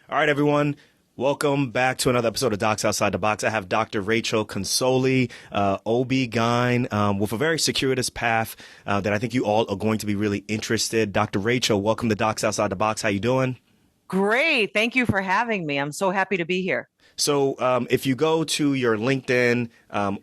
All right, everyone. Welcome back to another episode of Docs Outside the Box. I have Dr. Rachael Consoli, OB-GYN, with a very circuitous path that I think you all are going to be really interested. Dr. Rachael, welcome to Docs Outside the Box. How you doing? Great. Thank you for having me. I'm so happy to be here. So if you go to your LinkedIn,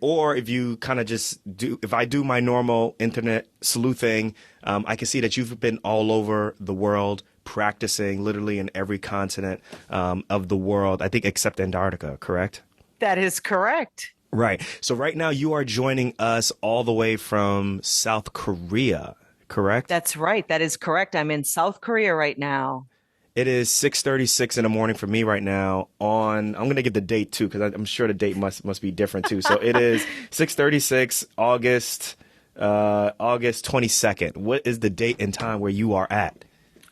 or if you kind of just do, if I do my normal internet sleuthing, I can see that you've been all over the world practicing literally in every continent of the world, I think except Antarctica, correct? That is correct. Right. So right now you are joining us all the way from South Korea, correct? That's right. That is correct. I'm in South Korea right now. It is 6:36 in the morning for me right now on, I'm going to get the date too, because I'm sure the date must be different too. So it is 6:36 August 22nd. What is the date and time where you are at?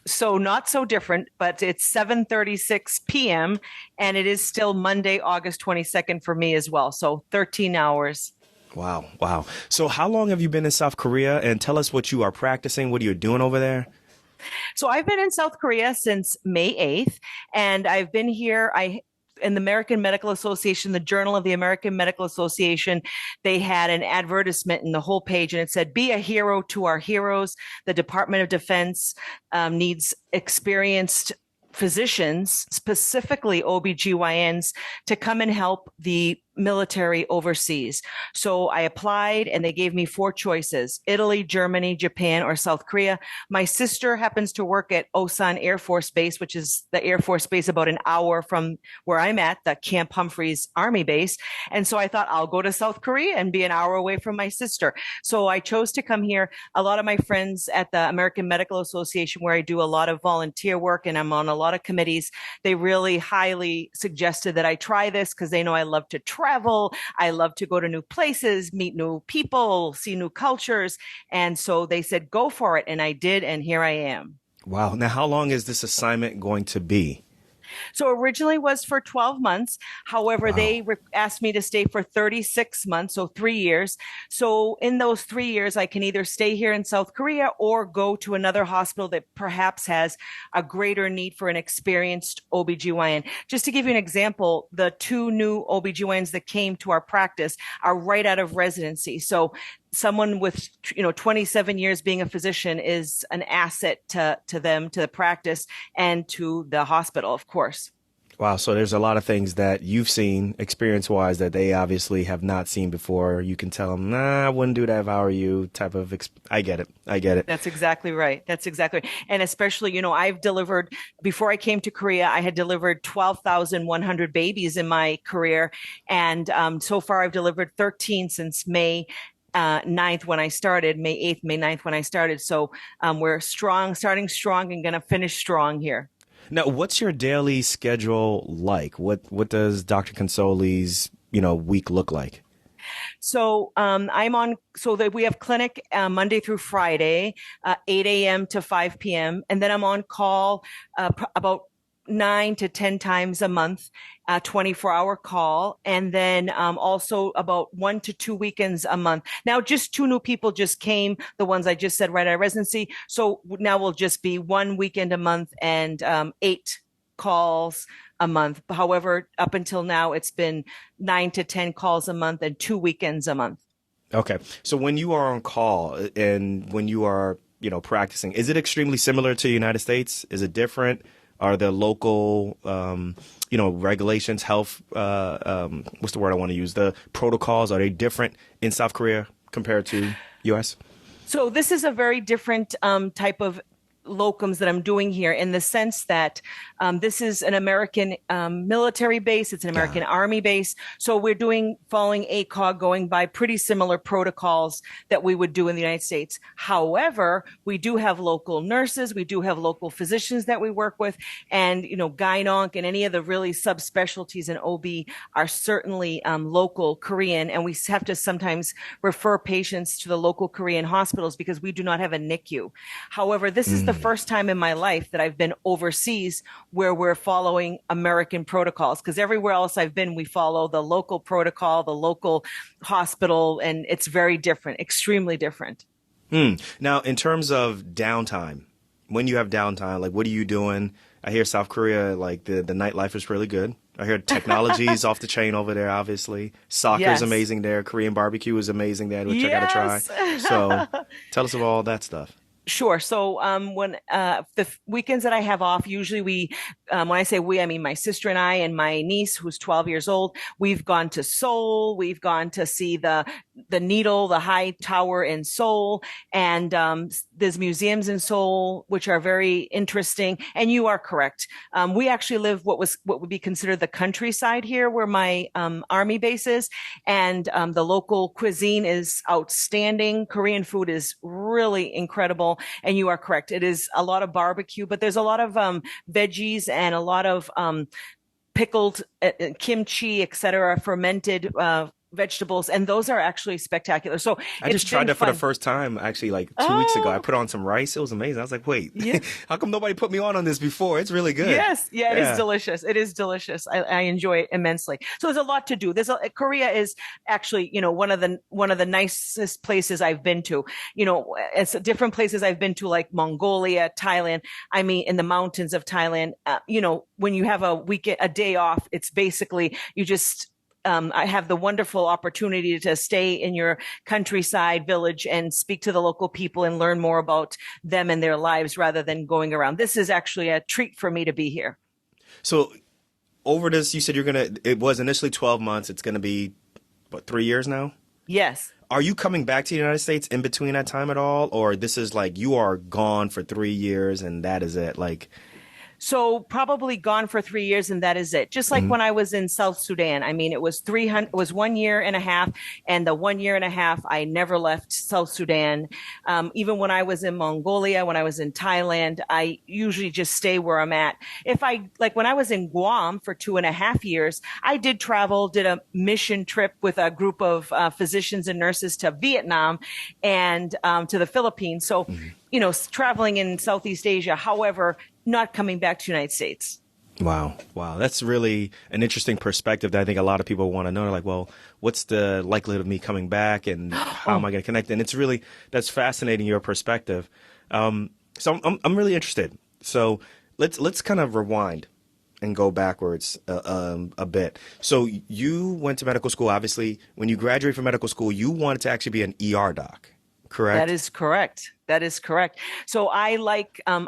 So not so different, but it's 7:36 p.m. and it is still Monday, August 22nd for me as well. So 13 hours. Wow. Wow. So how long have you been in South Korea? And tell us what you are practicing. What are you doing over there? So I've been in South Korea since May 8th, and I've been here. I in the American Medical Association, the Journal of the American Medical Association, they had an advertisement in the whole page, and it said, "Be a hero to our heroes. The Department of Defense needs experienced physicians, specifically OBGYNs, to come and help the military overseas." So I applied and they gave me four choices: Italy, Germany, Japan, or South Korea. My sister happens to work at Osan Air Force Base, which is the Air Force Base about an hour from where I'm at, the Camp Humphreys Army Base. And so I thought I'll go to South Korea and be an hour away from my sister. So I chose to come here. A lot of my friends at the American Medical Association, where I do a lot of volunteer work and I'm on a lot of committees, they really highly suggested that I try this because they know I love to travel. I love to go to new places, meet new people, see new cultures. And so they said, go for it. And I did. And here I am. Wow. Now, how long is this assignment going to be? So originally was for 12 months. However, Wow. they asked me to stay for 36 months, so 3 years. So in those 3 years, I can either stay here in South Korea or go to another hospital that perhaps has a greater need for an experienced OBGYN. Just to give you an example, the two new OBGYNs that came to our practice are right out of residency. So someone with 27 years being a physician is an asset to them, to the practice, and to the hospital, of course. Wow. So there's a lot of things that you've seen experience wise that they obviously have not seen before. You can tell them, nah, I wouldn't do that if I were you type of, I get it. I get it. That's exactly right. That's exactly right. And especially, I've delivered, before I came to Korea, I had delivered 12,100 babies in my career. And so far I've delivered 13 since May 9th when I started, May 8th, May 9th when I started. So we're strong, starting strong and going to finish strong here. Now, what's your daily schedule like? What does Dr. Consoli's, week look like? So I'm on, so that we have clinic Monday through Friday, 8 a.m. to 5 p.m. And then I'm on call about 9 to 10 times a month, 24-hour call. And then also about 1 to 2 weekends a month. Now, just two new people just came, the ones I just said right out of residency. So now we'll just be 1 weekend a month and 8 calls a month. However, up until now, it's been 9 to 10 calls a month and 2 weekends a month. Okay. So when you are on call and when you are, practicing, is it extremely similar to the United States? Is it different? Are there local, regulations, health, what's the word I want to use? The protocols, are they different in South Korea compared to US? So this is a very different type of locums that I'm doing here in the sense that this is an American military base. It's an Got American it. Army base. So we're following ACOG, going by pretty similar protocols that we would do in the United States. However, we do have local nurses. We do have local physicians that we work with. And, gyn-onc and any of the really subspecialties in OB are certainly local Korean. And we have to sometimes refer patients to the local Korean hospitals because we do not have a NICU. However, this is the first time in my life that I've been overseas where we're following American protocols. Because everywhere else I've been, we follow the local protocol, the local hospital, and it's very different, extremely different. Now, in terms of downtime, when you have downtime, like what are you doing? I hear South Korea, like the nightlife is really good. I hear technology is off the chain over there, obviously. Soccer is Yes. amazing there. Korean barbecue is amazing there, which I got to try. So Yes. tell us about all that stuff. Sure. So when weekends that I have off, usually when I say we, I mean my sister and I and my niece, who's 12 years old. We've gone to Seoul. We've gone to see the Needle, the high tower in Seoul, and there's museums in Seoul which are very interesting. And you are correct. We actually live what would be considered the countryside here, where my army base is, and the local cuisine is outstanding. Korean food is really incredible. And you are correct. It is a lot of barbecue, but there's a lot of veggies and a lot of pickled kimchi, etc., fermented vegetables, and those are actually spectacular. So I it's just tried been that for the fun. first time, actually, like 2 weeks ago. I Oh, put on some rice. It was amazing. I was like, wait, yeah. how come nobody put me on this before? It's really good. Yes, yeah, it is Yeah. delicious. It is delicious. I enjoy it immensely. So there's a lot to do. Korea is actually, one of the nicest places I've been to. It's different places I've been to, like Mongolia, Thailand. I mean, in the mountains of Thailand. When you have a day off, it's basically you just I have the wonderful opportunity to stay in your countryside village and speak to the local people and learn more about them and their lives rather than going around. This is actually a treat for me to be here. So over this, you said it was initially 12 months. It's going to be, what, 3 years now? Yes. Are you coming back to the United States in between that time at all? Or this is like you are gone for 3 years and that is it? Like, So probably gone for 3 years and that is it. Just like mhm. when I was in South Sudan. I mean, it was 1 year and a half, and the 1 year and a half, I never left South Sudan. Even when I was in Mongolia, when I was in Thailand, I usually just stay where I'm at. Like when I was in Guam for 2.5 years, I did did a mission trip with a group of physicians and nurses to Vietnam and to the Philippines. So, traveling in Southeast Asia. However, not coming back to the United States. Wow. Wow. That's really an interesting perspective that I think a lot of people want to know. They're like, well, what's the likelihood of me coming back and how am I going to connect? And that's fascinating, your perspective. So I'm really interested. So let's kind of rewind and go backwards a bit. So you went to medical school. Obviously, when you graduated from medical school, you wanted to actually be an ER doc, correct? That is correct. That is correct. So I like I'm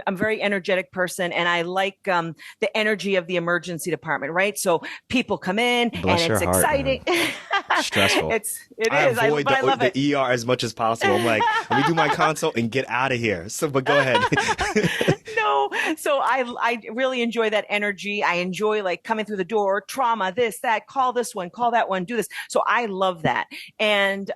a very energetic person, and I like the energy of the emergency department, right? So people come in and Bless your it's heart, exciting. man. Stressful. It I is. avoid But I love it. the ER as much as possible. I'm like, let me do my consult and get out of here. So, but go ahead. No. So I really enjoy that energy. I enjoy like coming through the door, trauma, this, that, call this one, call that one, do this. So I love that. And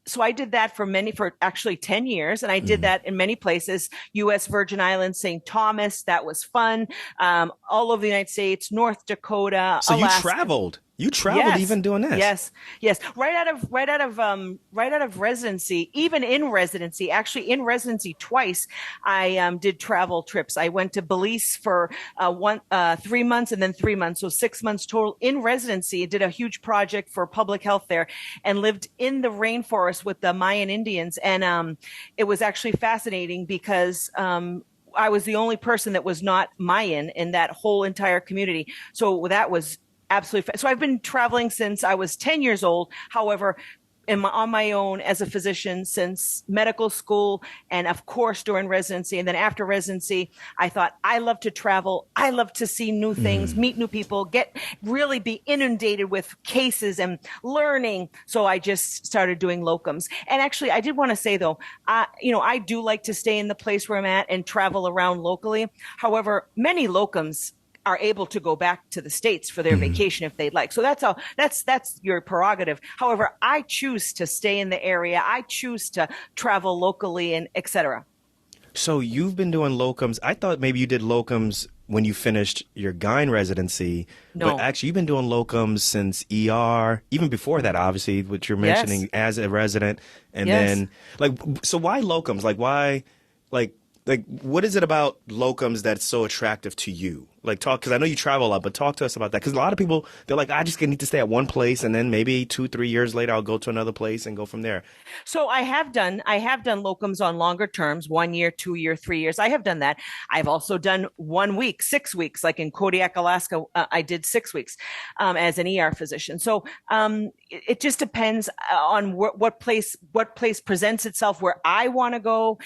so I did that for actually 10 years. And I did that in many places, U.S. Virgin Islands, St. Thomas. That was fun. All over the United States, North Dakota, So Alaska. you traveled Yes. even doing this. Yes. Yes. Right out of residency, even in residency, actually in residency twice, I did travel trips. I went to Belize for 3 months and then 3 months, so 6 months total in residency. I did a huge project for public health there and lived in the rainforest with the Mayan Indians, and it was actually fascinating because I was the only person that was not Mayan in that whole entire community. So that was absolutely. So I've been traveling since I was 10 years old. However, on my own as a physician since medical school, and of course during residency. And then after residency, I thought, I love to travel. I love to see new things, meet new people, really be inundated with cases and learning. So I just started doing locums. And actually, I did want to say though, I do like to stay in the place where I'm at and travel around locally. However, many locums are able to go back to the States for their vacation if they'd like. So that's your prerogative. However, I choose to stay in the area. I choose to travel locally and et cetera. So you've been doing locums. I thought maybe you did locums when you finished your gyne residency, No. but actually you've been doing locums since ER, even before that, obviously, which you're mentioning Yes. as a resident. And Yes. then, like, so why locums? Like, why, like, like, what is it about locums that's so attractive to you? Like, talk, because I know you travel a lot, but talk to us about that. Because a lot of people, they're like, I just need to stay at one place, and then maybe 2, 3 years later, I'll go to another place and go from there. So I have done locums on longer terms, 1 year, 2 year, 3 years. I have done that. I've also done 1 week, 6 weeks, like in Kodiak, Alaska. I did 6 weeks as an ER physician. So it just depends on what place presents itself, where I want to go.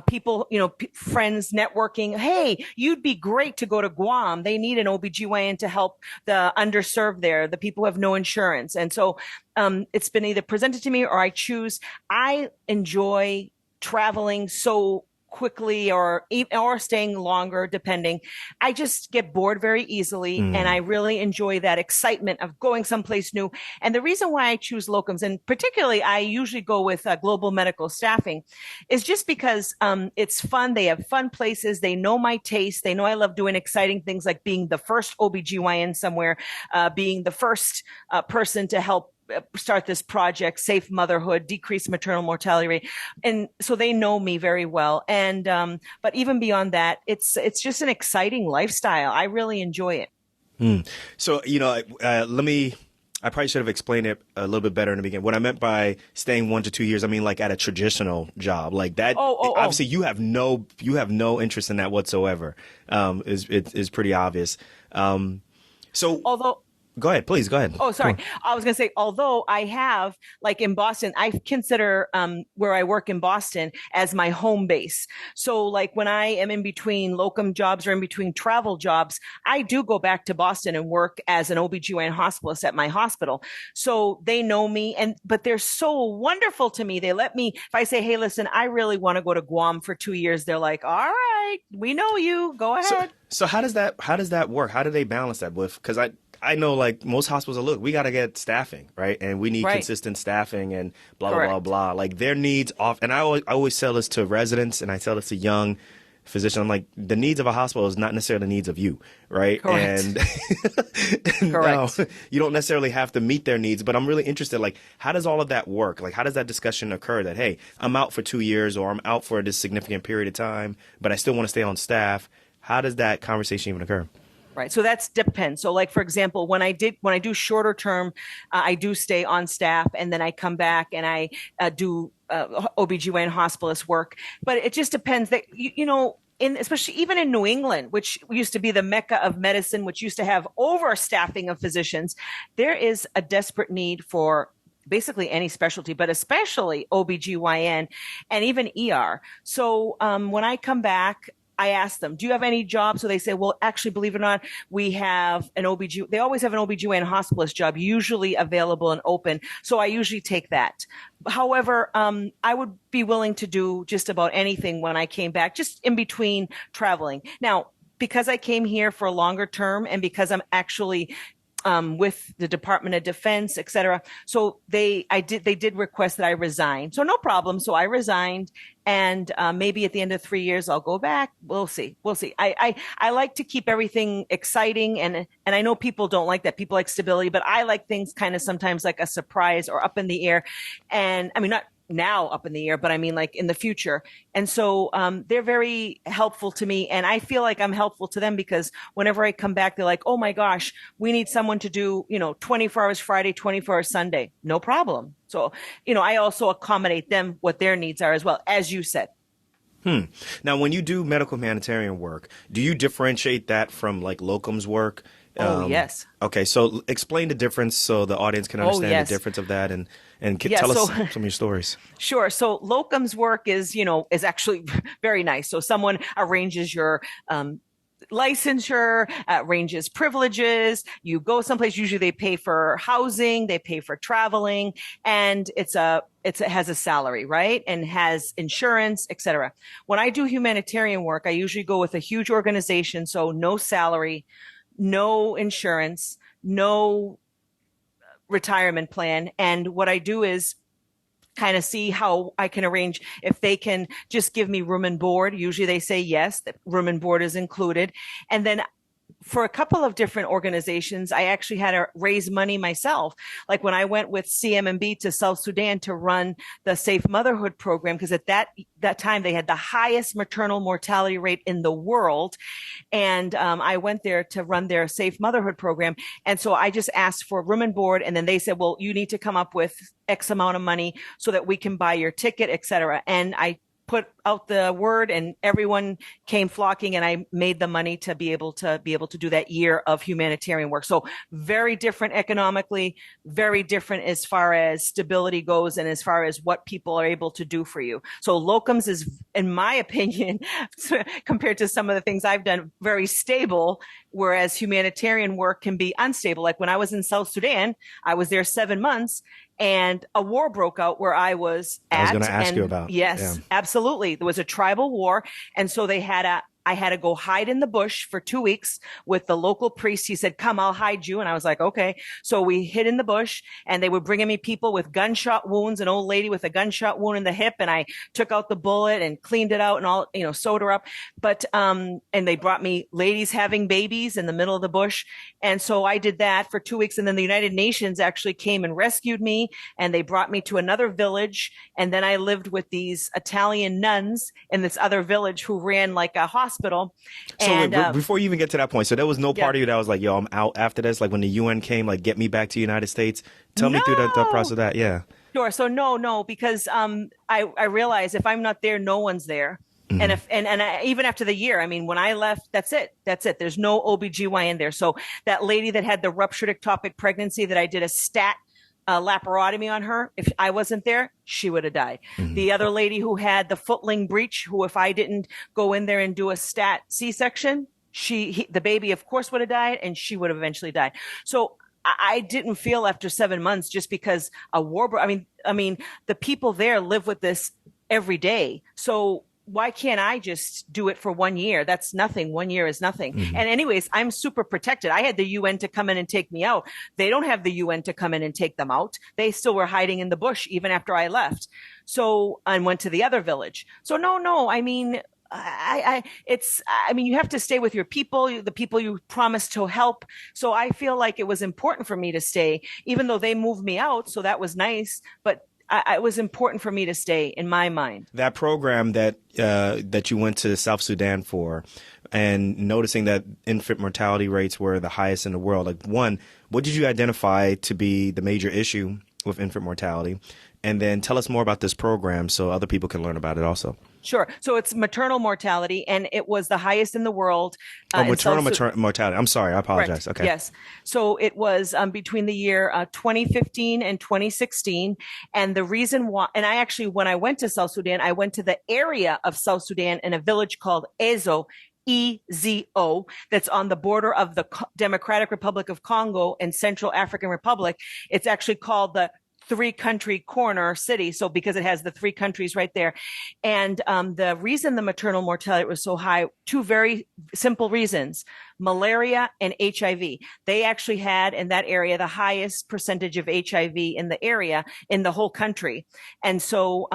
People, friends networking. Hey, you'd be great to go to Guam. They need an OBGYN to help the underserved there, the people who have no insurance. And so it's been either presented to me or I choose. I enjoy traveling so quickly or staying longer, depending. I just get bored very easily, and I really enjoy that excitement of going someplace new. And the reason why I choose locums, and particularly I usually go with global medical staffing, is just because it's fun. They have fun places. They know my taste. They know I love doing exciting things like being the first OBGYN somewhere, being the first person to help start this project, Safe Motherhood, Decrease Maternal Mortality Rate. And so they know me very well. And but even beyond that, it's just an exciting lifestyle. I really enjoy it. So, I probably should have explained it a little bit better in the beginning. What I meant by staying 1 to 2 years, I mean like at a traditional job like that. Obviously, you have no interest in that whatsoever. Is pretty obvious. So Although go ahead, please go ahead. Oh, sorry. I was going to say, although I have, like in Boston, I consider where I work in Boston as my home base. So like when I am in between locum jobs or in between travel jobs, I do go back to Boston and work as an OBGYN hospitalist at my hospital. So they know me, but they're so wonderful to me. They let me, if I say, hey, listen, I really want to go to Guam for 2 years, they're like, all right, we know you, go ahead. So how does that work? How do they balance that with? Because I know like most hospitals are, look, we got to get staffing, right? And we need consistent staffing and blah, blah, blah, blah. Like their needs off. And I always tell this to residents and I tell this to young physicians. I'm like, the needs of a hospital is not necessarily the needs of you, right? Correct. And Correct. no, you don't necessarily have to meet their needs, but I'm really interested, like, how does all of that work? Like, how does that discussion occur that, hey, I'm out for 2 years or I'm out for this significant period of time, but I still want to stay on staff? How does that conversation even occur? Right. So that's depends. So like, for example, when I do shorter term, I do stay on staff and then I come back and I do OBGYN hospitalist work. But it just depends that, especially even in New England, which used to be the mecca of medicine, which used to have overstaffing of physicians, there is a desperate need for basically any specialty, but especially OBGYN and even ER. So when I come back, I ask them, do you have any jobs? So they say, well, actually, believe it or not, we have an OBGYN. They always have an OBGYN hospitalist job, usually available and open. So I usually take that. However, I would be willing to do just about anything when I came back, just in between traveling. Now, because I came here for a longer term and because I'm actually with the Department of Defense, et cetera. So they did request that I resign. So no problem. So I resigned, and maybe at the end of 3 years I'll go back. We'll see. I like to keep everything exciting, and I know people don't like that. People like stability, but I like things kind of sometimes like a surprise or up in the air. And I mean, not now up in the air, but I mean like in the future. And so they're very helpful to me, and I feel like I'm helpful to them because whenever I come back, they're like, oh my gosh, we need someone to do 24 hours Friday, 24 hours Sunday. No problem. So I also accommodate them what their needs are as well, as you said. Now, when you do medical humanitarian work, do you differentiate that from like locums work? Yes. Okay, so explain the difference so the audience can understand the difference of that, and tell us some of your stories. Sure. So locums work is actually very nice. So someone arranges your licensure, arranges privileges. You go someplace. Usually they pay for housing, they pay for traveling, and it has a salary, right? And has insurance, et cetera. When I do humanitarian work, I usually go with a huge organization. So no salary, no insurance, no retirement plan. And what I do is kind of see how I can arrange if they can just give me room and board. Usually they say yes, that room and board is included. And then for a couple of different organizations, I actually had to raise money myself. Like when I went with CMMB to South Sudan to run the Safe Motherhood program, because at that time they had the highest maternal mortality rate in the world. And I went there to run their Safe Motherhood program. And so I just asked for room and board. And then they said, well, you need to come up with X amount of money so that we can buy your ticket, et cetera. And I put out the word and everyone came flocking, and I made the money to be able to do that year of humanitarian work. So very different economically, very different as far as stability goes and as far as what people are able to do for you. So locums is, in my opinion, compared to some of the things I've done, very stable, whereas humanitarian work can be unstable. Like when I was in South Sudan, I was there 7 months and a war broke out where I was at. I was going to ask you about. Yes, yeah. Absolutely. There was a tribal war. And so I had to go hide in the bush for 2 weeks with the local priest. He said, come, I'll hide you. And I was like, okay. So we hid in the bush, and they were bringing me people with gunshot wounds, an old lady with a gunshot wound in the hip. And I took out the bullet and cleaned it out and all, sewed her up. But, and they brought me ladies having babies in the middle of the bush. And so I did that for 2 weeks. And then the United Nations actually came and rescued me, and they brought me to another village. And then I lived with these Italian nuns in this other village who ran like a hospital. So wait, before you even get to that point, so there was no part of you that was like, yo, I'm out after this? Like when the UN came, like, get me back to the United States? Tell me through the process of that. Yeah. Sure. So no, because I realized if I'm not there, no one's there. Mm-hmm. And even after the year, I mean, when I left, that's it. There's no OBGYN there. So that lady that had the ruptured ectopic pregnancy that I did a laparotomy on her, if I wasn't there, she would have died. Mm-hmm. The other lady who had the footling breech, who if I didn't go in there and do a stat C-section, the baby of course would have died, and she would have eventually died. So I didn't feel after 7 months just because a war. I mean, the people there live with this every day. So why can't I just do it for 1 year? That's nothing. 1 year is nothing. Mm-hmm. And anyways, I'm super protected. I had the UN to come in and take me out. They don't have the UN to come in and take them out. They still were hiding in the bush even after I left. So I went to the other village. So no. I mean, you have to stay with your people, the people you promised to help. So I feel like it was important for me to stay, even though they moved me out. So that was nice. But it was important for me to stay in my mind. That program that you went to South Sudan for, and noticing that infant mortality rates were the highest in the world. Like, one, what did you identify to be the major issue with infant mortality? And then tell us more about this program so other people can learn about it also. Sure. So it's maternal mortality, and it was the highest in the world. Maternal mortality. I'm sorry. I apologize. Correct. Okay. Yes. So it was between the year 2015 and 2016. And the reason why, and when I went to South Sudan, I went to the area of South Sudan in a village called Ezo, EZO, that's on the border of the Democratic Republic of Congo and Central African Republic. It's actually called the three-country corner city. So because it has the three countries right there. And the reason the maternal mortality was so high, two very simple reasons: malaria and HIV. They actually had in that area the highest percentage of HIV in the area, in the whole country. And so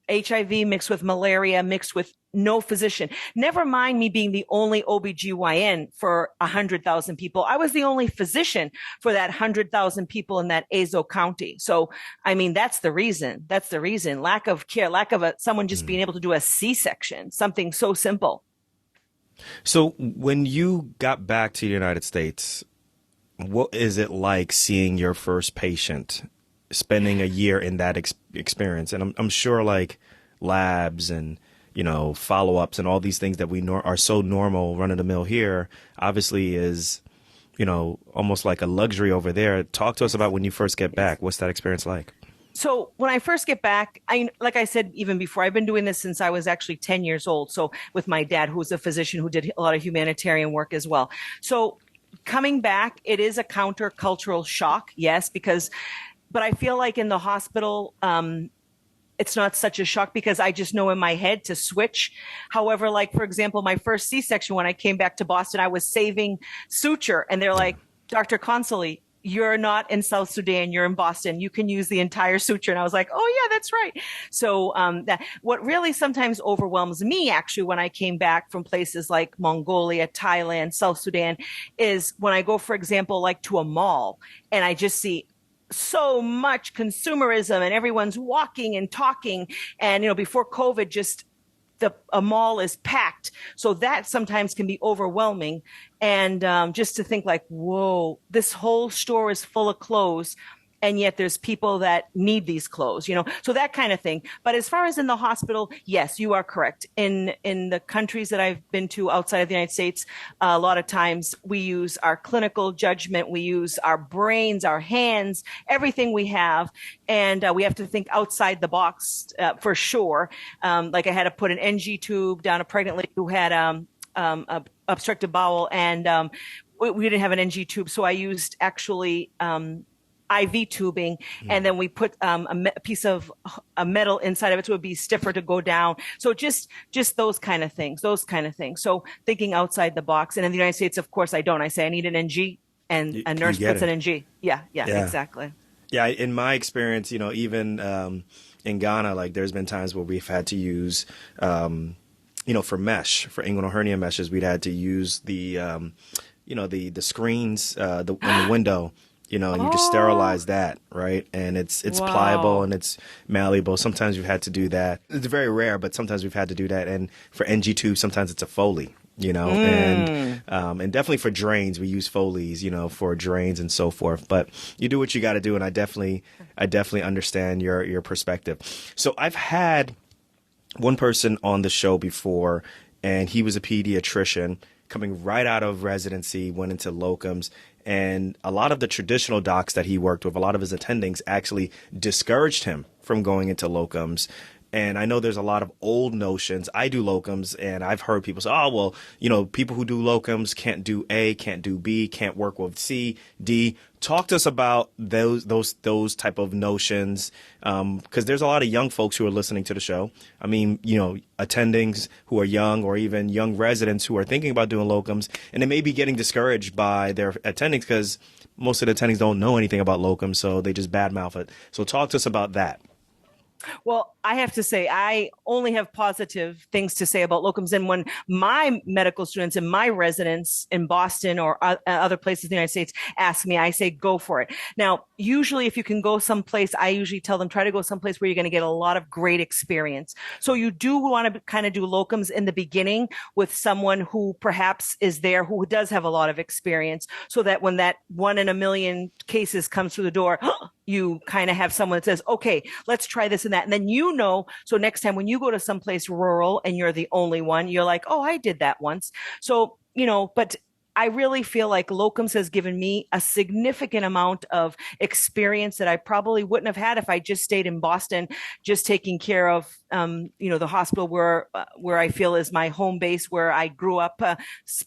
HIV mixed with malaria, mixed with no physician. Never mind me being the only OBGYN for 100,000 people. I was the only physician for that 100,000 people in that Ezo County. So, I mean, that's the reason. That's the reason. Lack of care, lack of someone just being able to do a C-section, something so simple. So when you got back to the United States, what is it like seeing your first patient, spending a year in that experience? And I'm sure like labs and, follow-ups and all these things that we are so normal, run-of-the-mill here, obviously is, almost like a luxury over there. Talk to us about when you first get back. What's that experience like? So when I first get back, like I said, even before, I've been doing this since I was actually 10 years old. So with my dad, who was a physician who did a lot of humanitarian work as well. So coming back, it is a countercultural shock. Yes, but I feel like in the hospital, it's not such a shock because I just know in my head to switch. However, like, for example, my first C-section, when I came back to Boston, I was saving suture, and they're like, Dr. Consoli, you're not in South Sudan, you're in Boston. You can use the entire suture. And I was like, oh yeah, that's right. So that what really sometimes overwhelms me actually when I came back from places like Mongolia, Thailand, South Sudan is when I go, for example, like to a mall and I just see so much consumerism and everyone's walking and talking. And, before COVID, just a mall is packed. So that sometimes can be overwhelming. And just to think like, whoa, this whole store is full of clothes. And yet there's people that need these clothes, so that kind of thing. But as far as in the hospital, yes, you are correct. In the countries that I've been to outside of the United States, a lot of times we use our clinical judgment, we use our brains, our hands, everything we have. And we have to think outside the box for sure. Like I had to put an NG tube down a pregnant lady who had a obstructed bowel and we didn't have an NG tube. So I used actually IV tubing, and then we put a piece of a metal inside of it so it would be stiffer to go down. So just those kind of things. So thinking outside the box. And in the United States, of course, I don't. I say I need an NG, and a nurse puts an NG. Yeah, exactly. Yeah, in my experience, even in Ghana, like there's been times where we've had to use, for mesh, for inguinal hernia meshes, we'd had to use the, the screens in the window. And you just sterilize that, right? And it's pliable and it's malleable. Sometimes we've had to do that. It's very rare, but sometimes we've had to do that. And for NG tubes, sometimes it's a Foley, and definitely for drains, we use Foleys, for drains and so forth. But you do what you got to do, and I definitely understand your perspective. So I've had one person on the show before, and he was a pediatrician coming right out of residency, went into locums. And a lot of the traditional docs that he worked with, a lot of his attendings actually discouraged him from going into locums. And I know there's a lot of old notions. I do locums, and I've heard people say, oh, well, people who do locums can't do A, can't do B, can't work with C, D. Talk to us about those type of notions, because there's a lot of young folks who are listening to the show. I mean, attendings who are young, or even young residents who are thinking about doing locums, and they may be getting discouraged by their attendings because most of the attendings don't know anything about locums, so they just badmouth it. So talk to us about that. Well, I have to say, I only have positive things to say about locums. And when my medical students and my residents in Boston or other places in the United States ask me, I say, go for it. Now, usually if you can go someplace, I usually tell them, try to go someplace where you're going to get a lot of great experience. So you do want to kind of do locums in the beginning with someone who perhaps is there, who does have a lot of experience, so that when that 1 in a million cases comes through the door, you kind of have someone that says, okay, let's try this and that. And then so next time when you go to someplace rural and you're the only one, you're like, oh, I did that once. So, but I really feel like locums has given me a significant amount of experience that I probably wouldn't have had if I just stayed in Boston, just taking care of, the hospital where I feel is my home base, where I grew up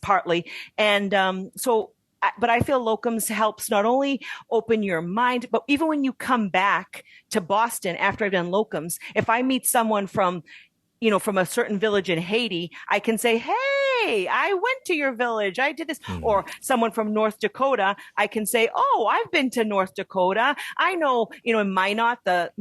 partly. And but I feel locums helps not only open your mind, but even when you come back to Boston after I've done locums, if I meet someone from a certain village in Haiti, I can say, hey, I went to your village. I did this. Mm-hmm. Or someone from North Dakota, I can say, oh, I've been to North Dakota. I know, in Minot, the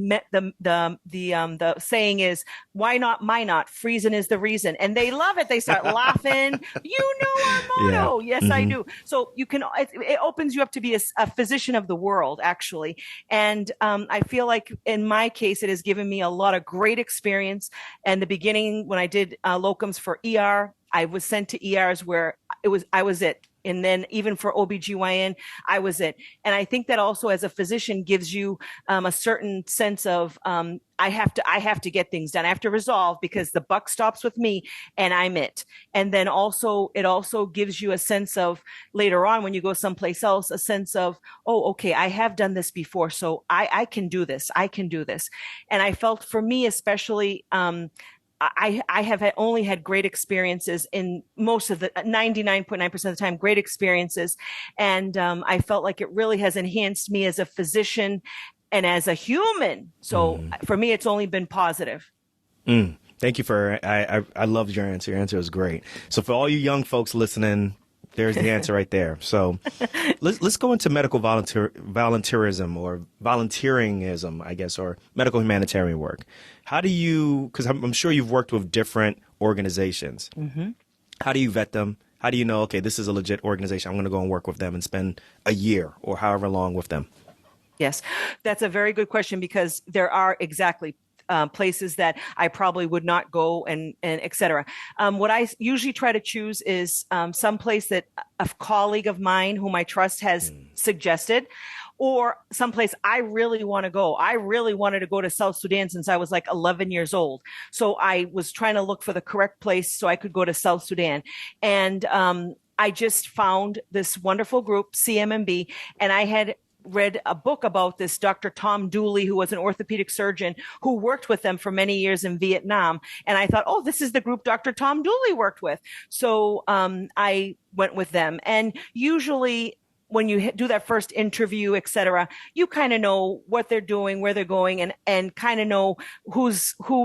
saying is, why not Minot? Freezing is the reason. And they love it. They start laughing. Our motto. Yeah. Yes, mm-hmm. I do. So it opens you up to be a physician of the world, actually. And I feel like in my case, it has given me a lot of great experience. And the beginning, when I did locums for ER, I was sent to ERs where I was it. And then even for OBGYN, I was it. And I think that also as a physician gives you a certain sense of I have to get things done. I have to resolve because the buck stops with me and I'm it. And then also it also gives you a sense of later on when you go someplace else, a sense of, oh, okay, I have done this before. So I can do this. I can do this. And I felt for me, especially, I have only had great experiences in most of the 99.9% of the time, great experiences. And I felt like it really has enhanced me as a physician and as a human. So for me, it's only been positive. Thank you I loved your answer. Your answer was great. So for all you young folks listening, There's the answer right there. So let's go into medical volunteerism or volunteeringism, I guess, or medical humanitarian work. How do you, because I'm sure you've worked with different organizations. Mm-hmm. How do you vet them? How do you know, okay, this is a legit organization, I'm going to go and work with them and spend a year or however long with them? Yes, that's a very good question, because there are exactly places that I probably would not go, and et cetera. What I usually try to choose is some place that a colleague of mine whom I trust has suggested, or someplace I really want to go. I really wanted to go to South Sudan since I was like 11 years old. So I was trying to look for the correct place so I could go to South Sudan. And I just found this wonderful group, CMMB, and I had read a book about this Dr. Tom Dooley, who was an orthopedic surgeon who worked with them for many years in Vietnam. And I thought, oh, this is the group Dr. Tom Dooley worked with. So I went with them. And usually when you do that first interview, et cetera, you kind of know what they're doing, where they're going, and kind of know who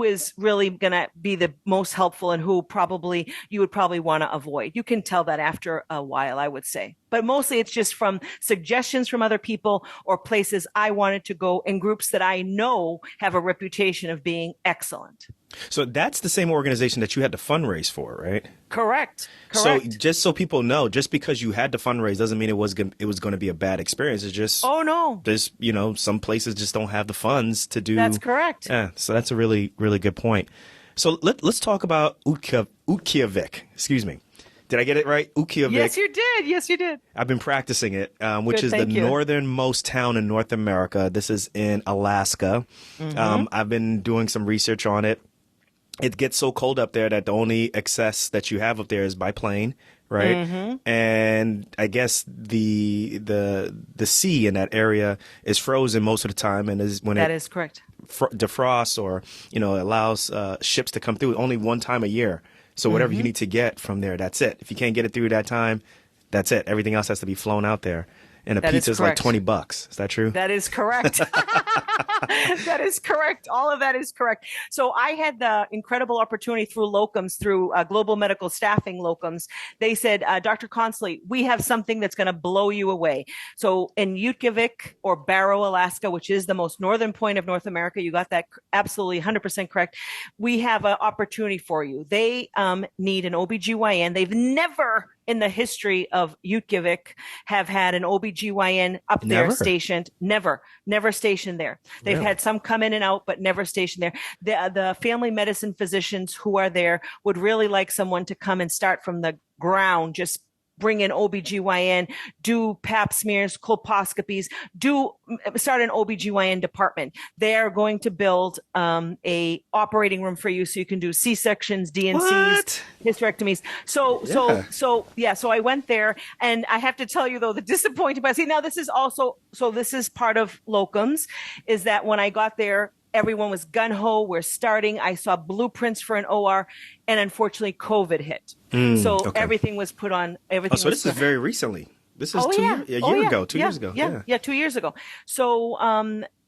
is really going to be the most helpful and who probably you would probably want to avoid. You can tell that after a while, I would say. But mostly it's just from suggestions from other people or places I wanted to go in groups that I know have a reputation of being excellent. So that's the same organization that you had to fundraise for, right? Correct. So just so people know, just because you had to fundraise doesn't mean it was going to be a bad experience. It's just, oh no, there's, some places just don't have the funds to do. That's correct. Yeah. So that's a really, really good point. So let's talk about Utqiagvik. Excuse me. Did I get it right? Utqiagvik. Yes, you did. Yes, you did. I've been practicing it, which is the northernmost town in North America. This is in Alaska. Mm-hmm. I've been doing some research on it. It gets so cold up there that the only access that you have up there is by plane, right? Mm-hmm. And I guess the sea in that area is frozen most of the time, and is correct. Defrosts or allows ships to come through only one time a year. So whatever you need to get from there, that's it. If you can't get it through that time, that's it. Everything else has to be flown out there. And a pizza is like $20. Is that true? That is correct. That is correct. All of that is correct. So I had the incredible opportunity through locums, through Global Medical Staffing locums. They said, Dr. Consoli, we have something that's going to blow you away. So in Utqiagvik, or Barrow, Alaska, which is the most northern point of North America, you got that absolutely 100% correct. We have an opportunity for you. They need an OBGYN. They've never in the history of Utqiagvik have had an OBGYN up there stationed. Never stationed there. They've had some come in and out, but never stationed there. The family medicine physicians who are there would really like someone to come and start from the ground, just bring in OBGYN, do pap smears, colposcopies, start an OBGYN department. They are going to build a operating room for you so you can do C-sections, D&Cs, hysterectomies. So I went there, and I have to tell you though, the disappointing part, now this is part of locums, is that when I got there, everyone was gun-ho. We're starting. I saw blueprints for an OR, and unfortunately, COVID hit. Everything was put on. So this is very recently. This is 2 years ago. 2 years ago. Yeah, 2 years ago. So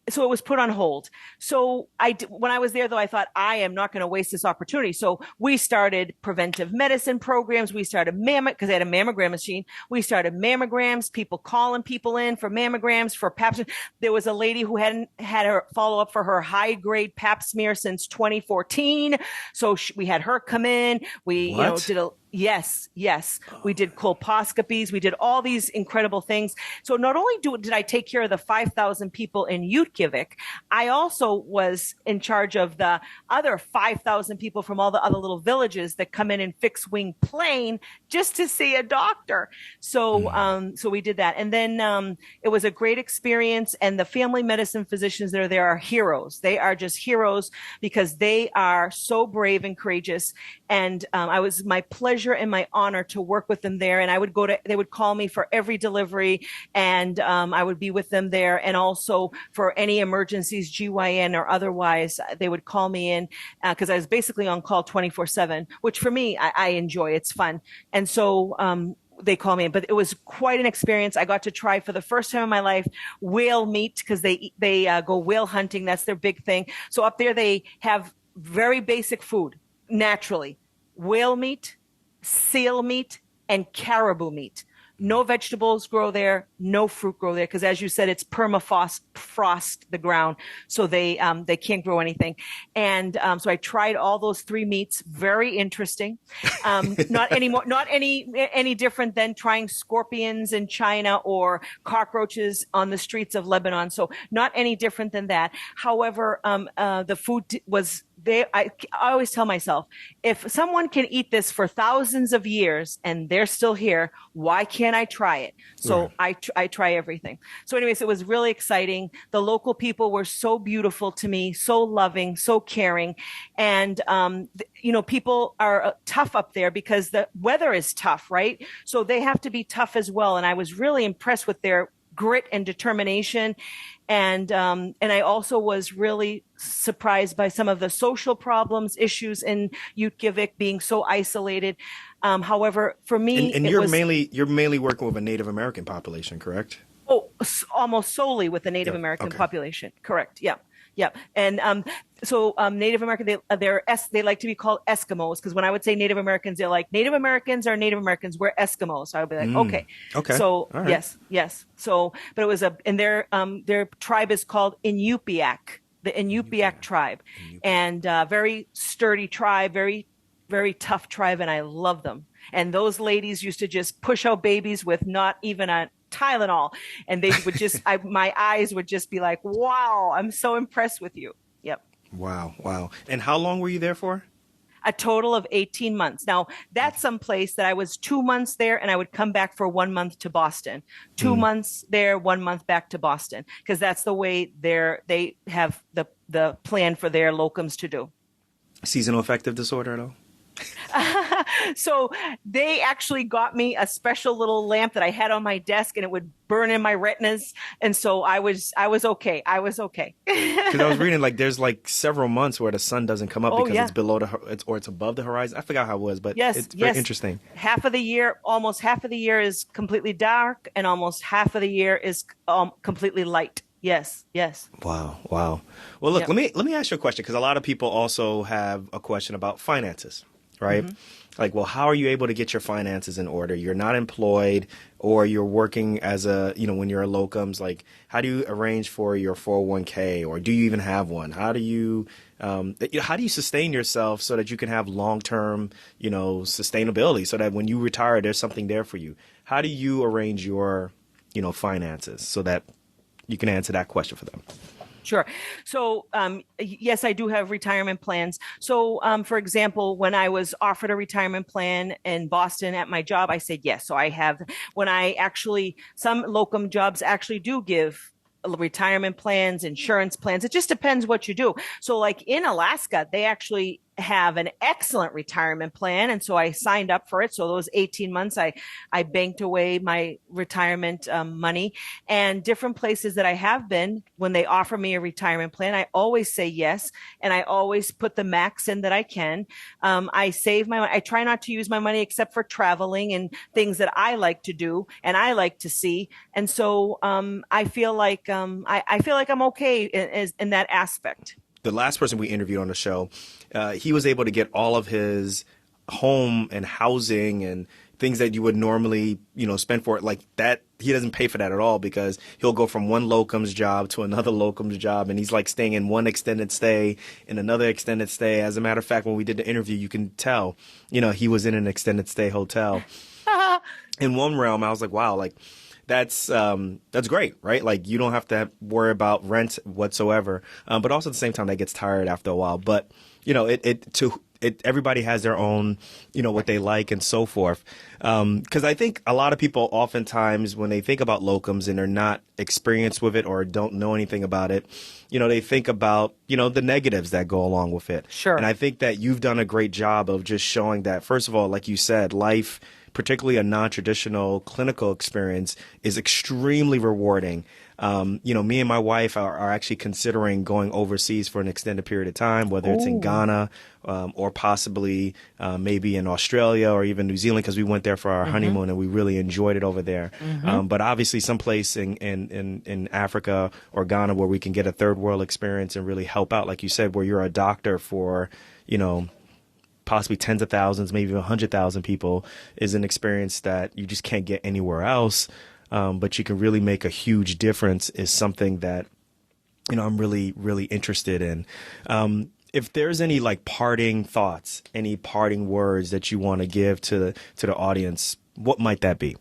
it was put on hold. So when I was there, though, I thought, I am not going to waste this opportunity. So we started preventive medicine programs. We started because they had a mammogram machine. We started mammograms, people calling people in for mammograms, for pap smears. There was a lady who hadn't had her follow up for her high grade pap smear since 2014. So we had her come in. We Yes. We did colposcopies. We did all these incredible things. So not only did I take care of the 5,000 people in Utqiagvik, I also was in charge of the other 5,000 people from all the other little villages that come in fixed wing plane just to see a doctor. So we did that. And then it was a great experience. And the family medicine physicians that are there are heroes. They are just heroes because they are so brave and courageous. And I was my pleasure and my honor to work with them there. And they would call me for every delivery, and I would be with them there. And also for any emergencies, GYN or otherwise, they would call me in because I was basically on call 24/7, which for me, I enjoy. It's fun. And so they call me in, but it was quite an experience. I got to try for the first time in my life whale meat because they go whale hunting. That's their big thing. So up there, they have very basic food, naturally. Whale meat, seal meat, and caribou meat. No vegetables grow there, no fruit grow there, because as you said, it's permafrost the ground, so they can't grow anything. And so I tried all those three meats. Very interesting. Not any different than trying scorpions in China or cockroaches on the streets of Lebanon. So not any different than that. However, the food was. I always tell myself, if someone can eat this for thousands of years and they're still here, why can't I try it? So right. I try everything. So anyways, it was really exciting. The local people were so beautiful to me, so loving, so caring. And, people are tough up there because the weather is tough, right? So they have to be tough as well. And I was really impressed with their grit and determination. And I also was really surprised by some of the social problems, issues in Utqiagvik being so isolated. However, for me, and you're mainly working with a Native American population, correct? Oh, almost solely with the Native American population. Correct. Yeah. Yeah. And so Native American, they like to be called Eskimos, because when I would say Native Americans, they're like, Native Americans are Native Americans. We're Eskimos. So I would be like, okay. Okay. So right. Yes. So, but it was and their tribe is called Inupiaq, the Inupiaq Tribe, and very sturdy tribe, very, very tough tribe. And I love them. And those ladies used to just push out babies with not even a Tylenol, and they would just my eyes would just be like, wow, I'm so impressed with you. Yep. Wow. And how long were you there for? A total of 18 months. Now, that's someplace that I was 2 months there, and I would come back for 1 month to Boston. 2 months there, 1 month back to Boston, because that's the way they have the plan for their locums to do. Seasonal affective disorder at all? So they actually got me a special little lamp that I had on my desk, and it would burn in my retinas. And so I was okay. I was okay. Because I was reading, like, there's like several months where the sun doesn't come up because it's below it's above the horizon. I forgot how it was, but it's very interesting. Almost half of the year is completely dark, and almost half of the year is completely light. Yes. Wow. Well, look, let me ask you a question, because a lot of people also have a question about finances, right? Mm-hmm. Like, well, how are you able to get your finances in order? You're not employed, or you're working as when you're a locums, like, how do you arrange for your 401k, or do you even have one? How do you sustain yourself so that you can have long-term, sustainability, so that when you retire, there's something there for you? How do you arrange your, finances so that you can answer that question for them? Sure. So, yes, I do have retirement plans. So, for example, when I was offered a retirement plan in Boston at my job, I said yes. So I have, some locum jobs actually do give retirement plans, insurance plans. It just depends what you do. So like in Alaska, they actually have an excellent retirement plan. And so I signed up for it. So those 18 months, I banked away my retirement money. And different places that I have been, when they offer me a retirement plan, I always say yes. And I always put the max in that I can. I save my money. I try not to use my money except for traveling and things that I like to do and I like to see. And so I feel like I'm okay in that aspect. The last person we interviewed on the show, he was able to get all of his home and housing and things that you would normally, spend for it like that. He doesn't pay for that at all, because he'll go from one locums job to another locums job. And he's like staying in one extended stay, in another extended stay. As a matter of fact, when we did the interview, you can tell, he was in an extended stay hotel. In one realm, I was like, wow, like, that's great, right? Like, you don't have to worry about rent whatsoever. But also at the same time, that gets tired after a while. But, everybody has their own, what they like and so forth. Because I think a lot of people oftentimes, when they think about locums and they're not experienced with it or don't know anything about it, they think about, the negatives that go along with it. Sure. And I think that you've done a great job of just showing that, first of all, like you said, life, particularly a non-traditional clinical experience, is extremely rewarding. Me and my wife are actually considering going overseas for an extended period of time, whether it's in Ghana or possibly maybe in Australia or even New Zealand, because we went there for our honeymoon and we really enjoyed it over there. But obviously someplace in Africa or Ghana where we can get a third world experience and really help out, like you said, where you're a doctor for, possibly tens of thousands, maybe even 100,000 people is an experience that you just can't get anywhere else. But you can really make a huge difference is something that, I'm really, really interested in. If there's any like parting thoughts, any parting words that you want to give to the audience, what might that be?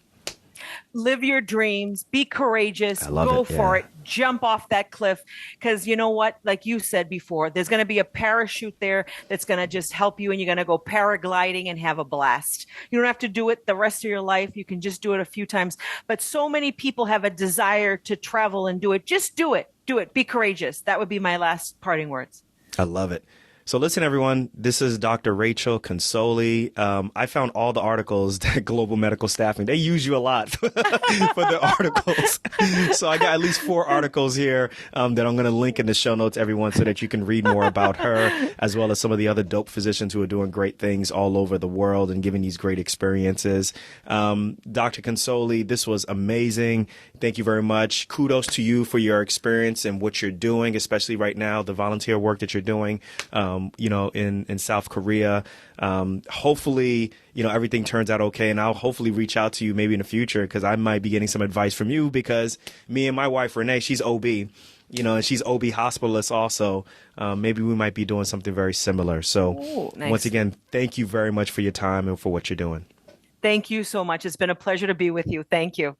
Live your dreams, be courageous, I love go it. for Yeah. it, jump off that cliff. Because you know what? Like you said before, there's going to be a parachute there that's going to just help you, and you're going to go paragliding and have a blast. You don't have to do it the rest of your life. You can just do it a few times. But so many people have a desire to travel and do it. Just do it. Do it. Be courageous. That would be my last parting words. I love it. So listen, everyone, this is Dr. Rachael Consoli. I found all the articles that Global Medical Staffing, they use you a lot for the articles. So I got at least 4 articles here that I'm going to link in the show notes, everyone, so that you can read more about her, as well as some of the other dope physicians who are doing great things all over the world and giving these great experiences. Dr. Consoli, this was amazing. Thank you very much. Kudos to you for your experience and what you're doing, especially right now, the volunteer work that you're doing. In South Korea. Hopefully, everything turns out okay. And I'll hopefully reach out to you maybe in the future because I might be getting some advice from you because me and my wife, Renee, she's OB, and she's OB hospitalist also. Maybe we might be doing something very similar. So Ooh, nice. Once again, thank you very much for your time and for what you're doing. Thank you so much. It's been a pleasure to be with you. Thank you.